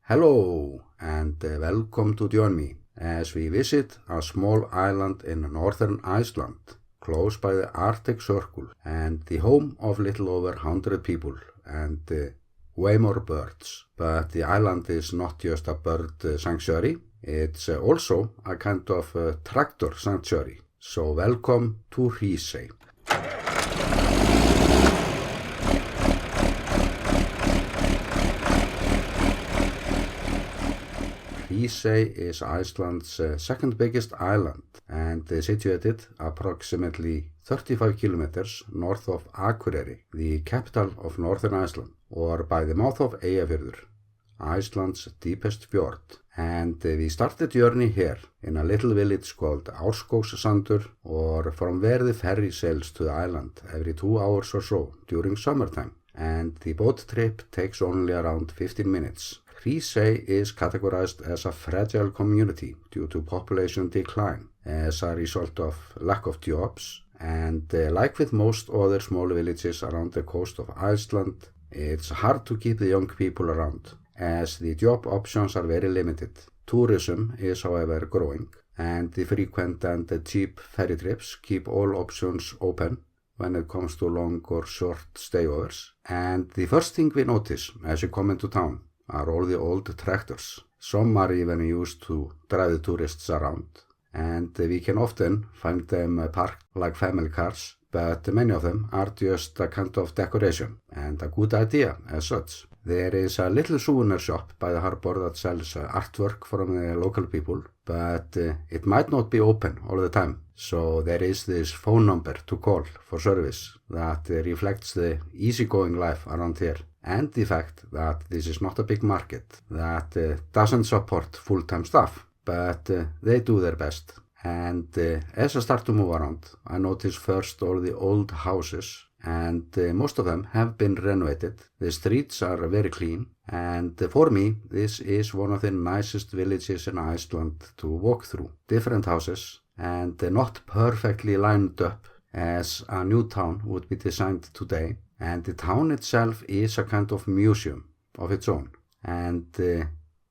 Hello and welcome to join me as we visit a small island in northern Iceland, close by the Arctic Circle and the home of little over 100 people and way more birds. But the island is not just a bird sanctuary, it's also a kind of tractor sanctuary. So welcome to Hrísey. Hrísey is Iceland's second biggest island and is situated approximately 35 kilometers north of Akureyri, the capital of northern Iceland, or by the mouth of Eyjafjörður, Iceland's deepest fjord. And we start the journey here in a little village called Árskógssandur, or from where the ferry sails to the island every 2 hours or so during summertime. And the boat trip takes only around 15 minutes. Hrísey is categorized as a fragile community due to population decline as a result of lack of jobs, and like with most other small villages around the coast of Iceland, it's hard to keep the young people around as the job options are very limited. Tourism is however growing, and the frequent and cheap ferry trips keep all options open when it comes to long or short stayovers. And the first thing we notice as you come into town are all the old tractors. Some are even used to drive the tourists around, and we can often find them parked like family cars, but many of them are just a kind of decoration and a good idea as such. There is a little souvenir shop by the harbor that sells artwork from the local people, but it might not be open all the time. So there is this phone number to call for service that reflects the easygoing life around here, and the fact that this is not a big market that doesn't support full-time staff, but they do their best. And as I start to move around, I notice first all the old houses, and most of them have been renovated. The streets are very clean, and for me, this is one of the nicest villages in Iceland to walk through. Different houses, and not perfectly lined up as a new town would be designed today. And the town itself is a kind of museum of its own, and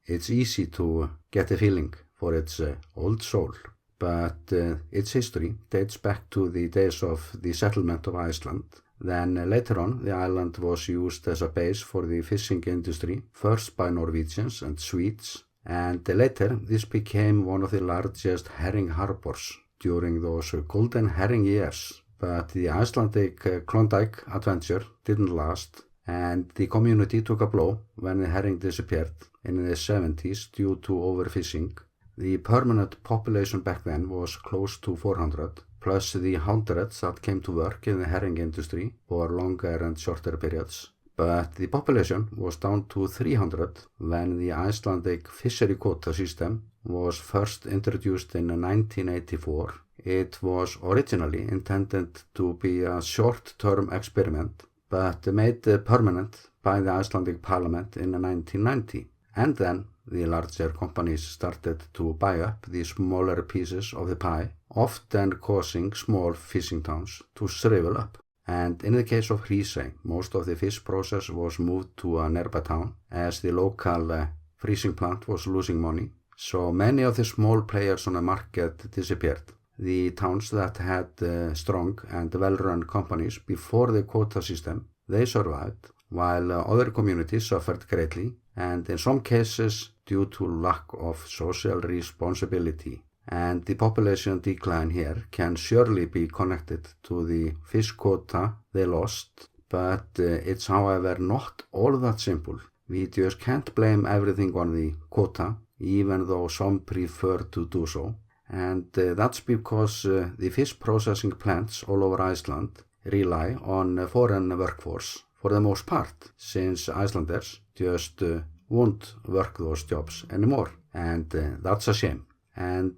it's easy to get a feeling for its old soul. But its history dates back to the days of the settlement of Iceland. Then later on, the island was used as a base for the fishing industry, first by Norwegians and Swedes, and later this became one of the largest herring harbors during those golden herring years. But the Icelandic Klondike adventure didn't last, and the community took a blow when the herring disappeared in the 70s due to overfishing. The permanent population back then was close to 400, plus the hundreds that came to work in the herring industry for longer and shorter periods. But the population was down to 300 when the Icelandic fishery quota system was first introduced in 1984. It was originally intended to be a short-term experiment, but made permanent by the Icelandic Parliament in 1990. And then the larger companies started to buy up the smaller pieces of the pie, often causing small fishing towns to shrivel up. And in the case of Hrísey, most of the fish process was moved to a nearby town as the local freezing plant was losing money. So many of the small players on the market disappeared. The towns that had strong and well-run companies before the quota system, they survived, while other communities suffered greatly, and in some cases due to lack of social responsibility. And the population decline here can surely be connected to the fish quota they lost, but it's however not all that simple. We just can't blame everything on the quota, even though some prefer to do so. And that's because the fish processing plants all over Iceland rely on foreign workforce for the most part, since Icelanders just won't work those jobs anymore, and that's a shame. And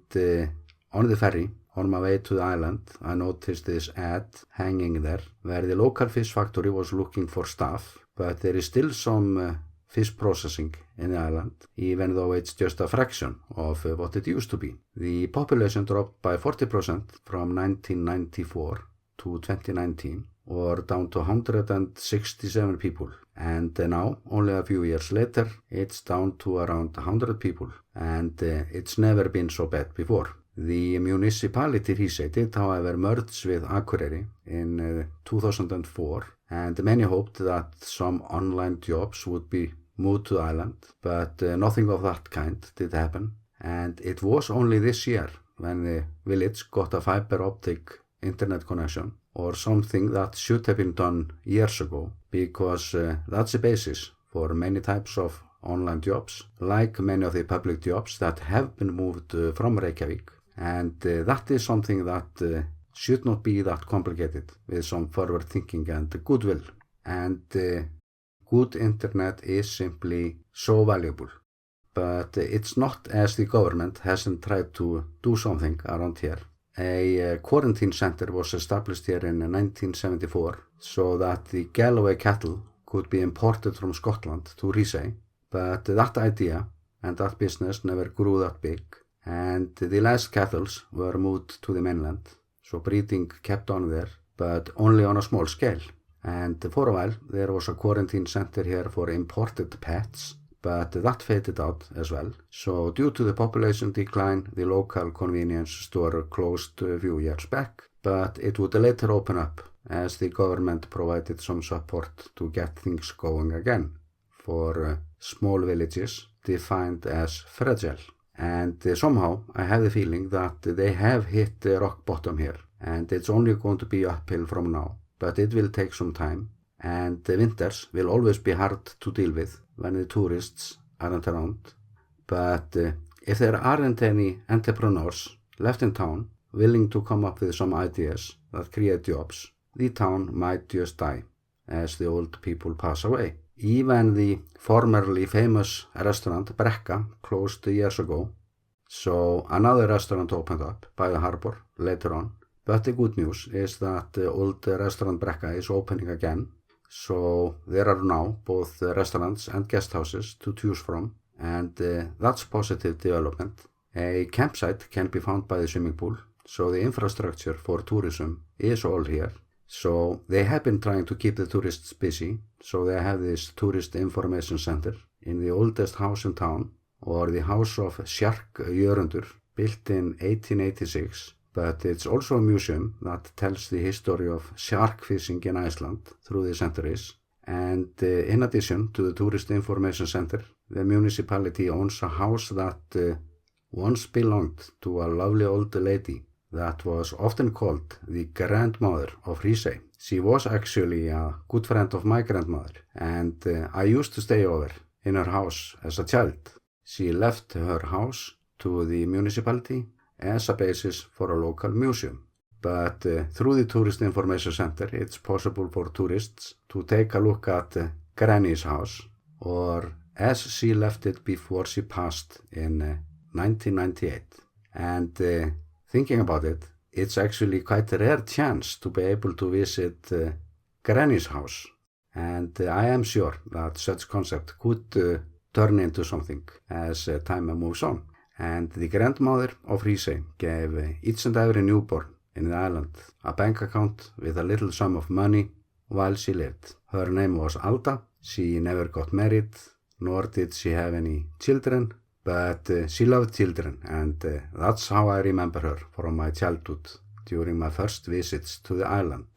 on the ferry, on my way to the island, I noticed this ad hanging there, where the local fish factory was looking for staff, but there is still some fish processing in the island, even though it's just a fraction of what it used to be. The population dropped by 40% from 1994 to 2019, or down to 167 people. And now, only a few years later, it's down to around 100 people, and it's never been so bad before. The municipality Hrísey did, however, merge with Akureyri in 2004, and many hoped that some online jobs would be moved to the island, but nothing of that kind did happen. And it was only this year when the village got a fiber optic internet connection, or something that should have been done years ago, because that's the basis for many types of online jobs, like many of the public jobs that have been moved from Reykjavík. And that is something that should not be that complicated, with some forward thinking and goodwill. And good internet is simply so valuable. But it's not as the government hasn't tried to do something around here. A quarantine center was established here in 1974 so that the Galloway cattle could be imported from Scotland to Hrísey. But that idea and that business never grew that big, and the last cattle were moved to the mainland. So breeding kept on there, but only on a small scale. And for a while there was a quarantine center here for imported pets, but that faded out as well. So due to the population decline, the local convenience store closed a few years back, but it would later open up as the government provided some support to get things going again for small villages defined as fragile. And somehow I have the feeling that they have hit the rock bottom here, and it's only going to be uphill from now, but it will take some time, and the winters will always be hard to deal with when the tourists aren't around. But if there aren't any entrepreneurs left in town willing to come up with some ideas that create jobs, the town might just die as the old people pass away. Even the formerly famous restaurant Brekka closed years ago, so another restaurant opened up by the harbor later on. But the good news is that the old restaurant Brekka is opening again, so there are now both restaurants and guest houses to choose from, and that's positive development. A campsite can be found by the swimming pool, so the infrastructure for tourism is all here. So they have been trying to keep the tourists busy, so they have this tourist information center in the oldest house in town, or the house of Árskógssandur, built in 1886, but it's also a museum that tells the history of shark fishing in Iceland through the centuries. And in addition to the tourist information center, the municipality owns a house that once belonged to a lovely old lady that was often called the grandmother of Hrísey. She was actually a good friend of my grandmother, and I used to stay over in her house as a child. She left her house to the municipality as a basis for a local museum. But through the Tourist Information Center, it's possible for tourists to take a look at Granny's house, or as she left it before she passed in 1998. And thinking about it, it's actually quite a rare chance to be able to visit Granny's house. And I am sure that such concept could turn into something as time moves on. And the grandmother of Hrísey gave each and every newborn in the island a bank account with a little sum of money while she lived. Her name was Alda. She never got married, nor did she have any children, but she loved children, and that's how I remember her from my childhood during my first visits to the island.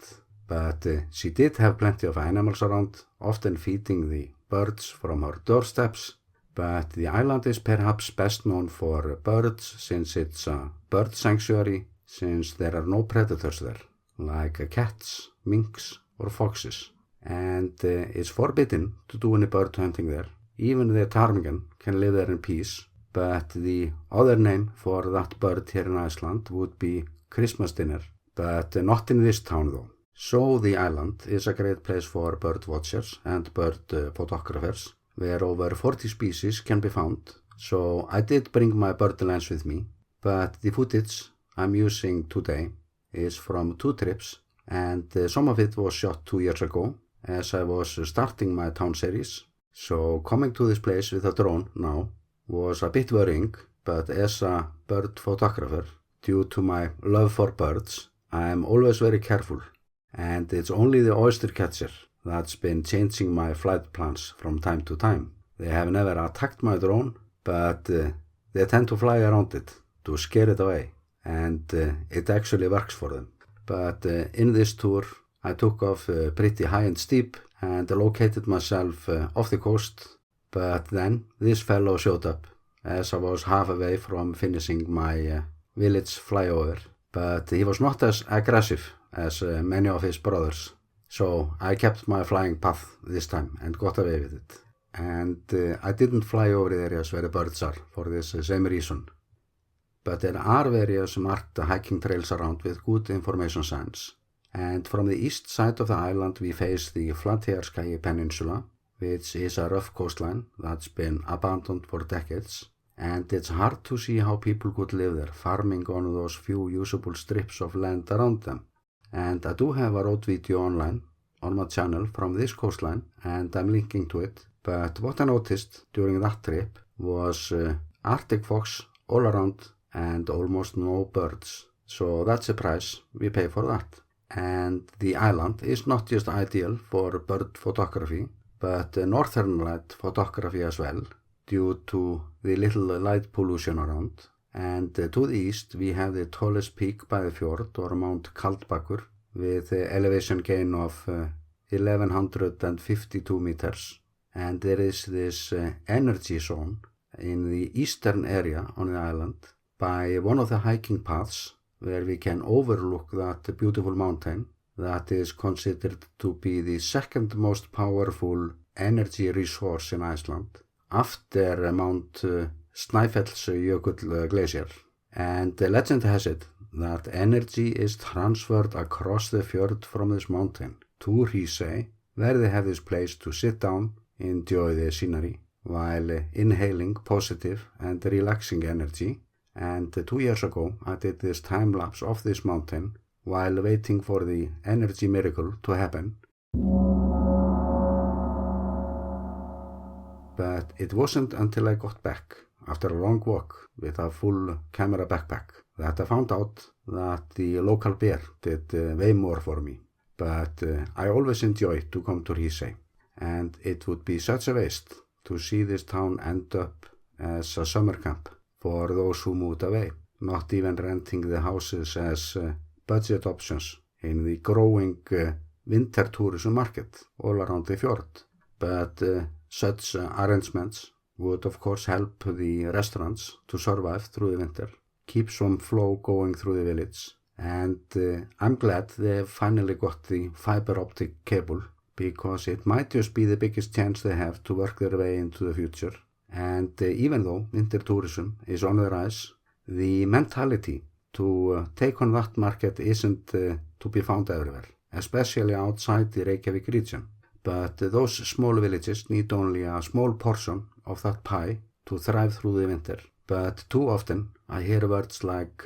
But she did have plenty of animals around, often feeding the birds from her doorsteps. But the island is perhaps best known for birds, since it's a bird sanctuary, since there are no predators there, like cats, minks, or foxes. And it's forbidden to do any bird hunting there. Even the ptarmigan can live there in peace, but the other name for that bird here in Iceland would be Christmas dinner, but not in this town though. So the island is a great place for bird watchers and bird photographers, where over 40 species can be found. So I did bring my bird lens with me, but the footage I'm using today is from 2 trips, and some of it was shot 2 years ago as I was starting my town series. So coming to this place with a drone now was a bit worrying, but as a bird photographer, due to my love for birds, I am always very careful, and it's only the oyster catcher that's been changing my flight plans from time to time. They have never attacked my drone, but they tend to fly around it to scare it away, and it actually works for them. But in this tour, I took off pretty high and steep and located myself off the coast, but then this fellow showed up as I was halfway from finishing my village flyover. But he was not as aggressive as many of his brothers, so I kept my flying path this time and got away with it. And I didn't fly over the areas where the birds are for this same reason. But there are various marked hiking trails around with good information signs. And from the east side of the island we face the Flateyjarskagi Peninsula, which is a rough coastline that's been abandoned for decades. And it's hard to see how people could live there, farming on those few usable strips of land around them. And I do have a road video online on my channel from this coastline, and I'm linking to it. But what I noticed during that trip was Arctic fox all around and almost no birds. So that's the price we pay for that. And the island is not just ideal for bird photography, but northern light photography as well, due to the little light pollution around. And to the east we have the tallest peak by the fjord, or Mount Kaldbakur, with an elevation gain of 1152 meters. And there is this energy zone in the eastern area on the island by one of the hiking paths where we can overlook that beautiful mountain that is considered to be the second most powerful energy resource in Iceland, after Mount Snæfellsjökull glacier. And the legend has it that energy is transferred across the fjord from this mountain to Hrísey, where they have this place to sit down, enjoy the scenery, while inhaling positive and relaxing energy. And 2 years ago I did this time-lapse of this mountain while waiting for the energy miracle to happen. But it wasn't until I got back, after a long walk with a full camera backpack, that I found out that the local bear did way more for me. But I always enjoy to come to Hrísey, and it would be such a waste to see this town end up as a summer camp for those who moved away, not even renting the houses as budget options in the growing winter tourism market all around the fjord. But such arrangements would of course help the restaurants to survive through the winter, keep some flow going through the village, and I'm glad they have finally got the fiber optic cable, because it might just be the biggest chance they have to work their way into the future. And even though winter tourism is on the rise, the mentality to take on that market isn't to be found everywhere, especially outside the Reykjavík region. But those small villages need only a small portion of that pie to thrive through the winter. But too often I hear words like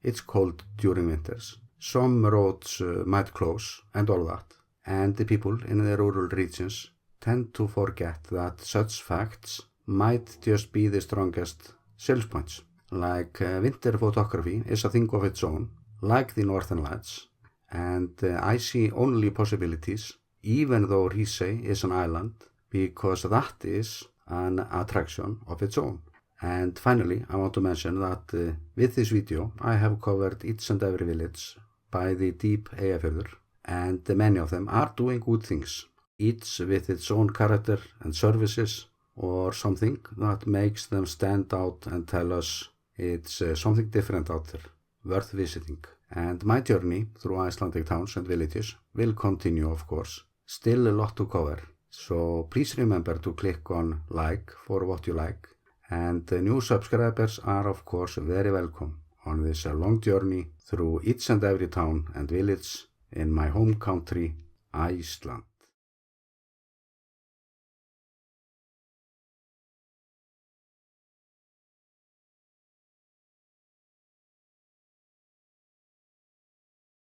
it's cold during winters, some roads might close, and all that. And the people in the rural regions tend to forget that such facts might just be the strongest sales points. Like winter photography is a thing of its own, like the Northern Lights, and I see only possibilities, even though Hrísey is an island, because that is an attraction of its own. And finally, I want to mention that with this video I have covered each and every village by the deep Eyjafjörður, and many of them are doing good things, each with its own character and services, or something that makes them stand out and tell us it's something different out there, worth visiting. And my journey through Icelandic towns and villages will continue, of course. Still a lot to cover, so please remember to click on like for what you like. And new subscribers are of course very welcome on this long journey through each and every town and village in my home country, Iceland.